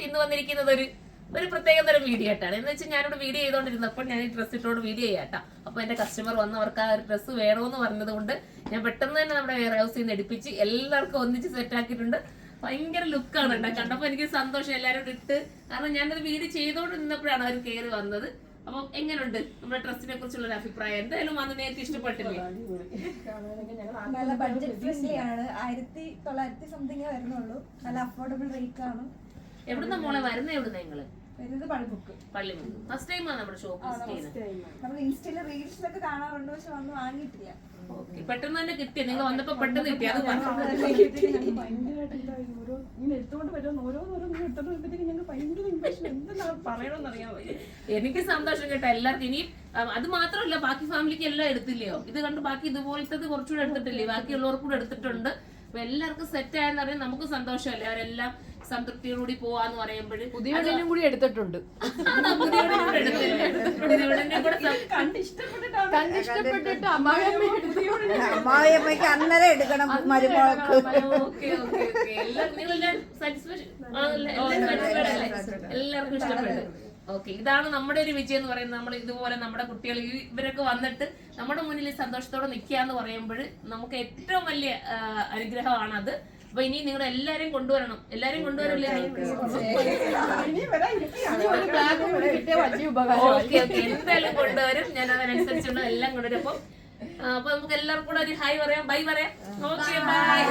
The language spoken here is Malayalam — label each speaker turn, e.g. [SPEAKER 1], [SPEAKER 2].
[SPEAKER 1] ഇന്ന് വന്നിരിക്കുന്നത് ഒരു പ്രത്യേക തരം വീഡിയോ ആയിട്ടാണ്. എന്ന് വെച്ചാൽ ഞാനിവിടെ വീഡിയോ ചെയ്തോണ്ടിരുന്നപ്പോൾ ഞാൻ ഈ ഡ്രസ് ഇട്ടോട് വീഡിയോ ചെയ്യാട്ടാ. അപ്പൊ എന്റെ കസ്റ്റമർ വന്ന് അവർക്ക് ആ ഒരു ഡ്രസ്സ് വേണമെന്ന് പറഞ്ഞത് കൊണ്ട് ഞാൻ പെട്ടെന്ന് തന്നെ നമ്മുടെ വെയർ ഹൗസിൽ നിന്ന് എടുപ്പിച്ച് എല്ലാവർക്കും ഒന്നിച്ച് സെറ്റ് ആക്കിയിട്ടുണ്ട്. ഭയങ്കര ലുക്കാണ് കേട്ടോ. കണ്ടപ്പോ എനിക്ക് സന്തോഷം എല്ലാവരും ഇട്ട്. കാരണം ഞാനത് വീഡിയോ ചെയ്തോണ്ട് നിന്നപ്പോഴാണ് അവർ കയറി വന്നത്. അപ്പൊ എങ്ങനെയുണ്ട് നമ്മുടെ ഡ്രസ്സിനെ കുറിച്ചുള്ള ഒരു അഭിപ്രായം? എന്തായാലും വന്ന് നേരത്തെ ഇഷ്ടപ്പെട്ടില്ലേ?
[SPEAKER 2] നല്ല ബഡ്ജറ്റ് ഫ്രണ്ട്ലി ആണ്. 1900 സംതിങ് വരുന്നുള്ളൂ. നല്ല അഫോർഡബിൾ റേറ്റ് ആണ്.
[SPEAKER 1] എവിടുന്ന മോളെ വരുന്നത്? എവിടുന്ന നിങ്ങള്?
[SPEAKER 2] പള്ളിമുക്ക്.
[SPEAKER 1] ഫസ്റ്റ് ടൈമാണ് നമ്മുടെ ഷോപ്പ്
[SPEAKER 2] നമ്മൾ ഇൻസ്റ്റയില് റീൽസിലൊക്കെ കാണാറുണ്ട്, പക്ഷെ വന്ന് വാങ്ങിയിട്ടില്ല.
[SPEAKER 1] പെട്ടെന്ന് തന്നെ കിട്ടിയ നിങ്ങൾ വന്നപ്പോ പെട്ടെന്ന് കിട്ടി. അത് എനിക്ക് സന്തോഷം കേട്ടോ എല്ലാവർക്കും. ഇനി അത് മാത്രമല്ല, ബാക്കി ഫാമിലിക്ക് എല്ലാം എടുത്തില്ലയോ? ഇത് കണ്ട് ബാക്കി ഇതുപോലത്തത് കുറച്ചുകൂടെ എടുത്തിട്ടില്ലേ? ബാക്കിയുള്ളവർക്ക് കൂടെ എടുത്തിട്ടുണ്ട്. അപ്പൊ എല്ലാവർക്കും സെറ്റ് ആയെന്ന് അറിയാൻ നമുക്ക് സന്തോഷമല്ലേ? അവരെല്ലാം സംതൃപ്തിയോടുകൂടി പോവാന്ന് പറയുമ്പോഴ്
[SPEAKER 3] പുതിയവനും കൂടി എടുത്തിട്ടുണ്ട്. കണ്ടിഷ്ടപ്പെട്ടിട്ട്
[SPEAKER 2] അമ്മായിയമ്മയ്ക്ക് അന്നേരം എടുക്കണം മരുമോൾക്ക്.
[SPEAKER 1] എല്ലാവർക്കും ഇഷ്ടപ്പെട്ടു. ഓക്കെ, ഇതാണ് നമ്മുടെ ഒരു വിജയം എന്ന് പറയുന്നത്. നമ്മൾ ഇതുപോലെ നമ്മുടെ കുട്ടികൾ ഇവരൊക്കെ വന്നിട്ട് നമ്മുടെ മുന്നിൽ സന്തോഷത്തോടെ നിൽക്കുക എന്ന് പറയുമ്പോൾ നമുക്ക് ഏറ്റവും വലിയ അനുഗ്രഹമാണ് അത്. അപ്പൊ ഇനി നിങ്ങൾ എല്ലാരും കൊണ്ടുവരണം. എല്ലാരും കൊണ്ടുവരില്ലേ? എന്തായാലും കൊണ്ടുവരും. ഞാൻ അതിനനുസരിച്ചുള്ള എല്ലാം കൊണ്ടുവരും. അപ്പൊ നമുക്ക് എല്ലാവർക്കും കൂടെ ഒരു ഹായ് പറയാം, ബൈ പറയാം. Okay, by.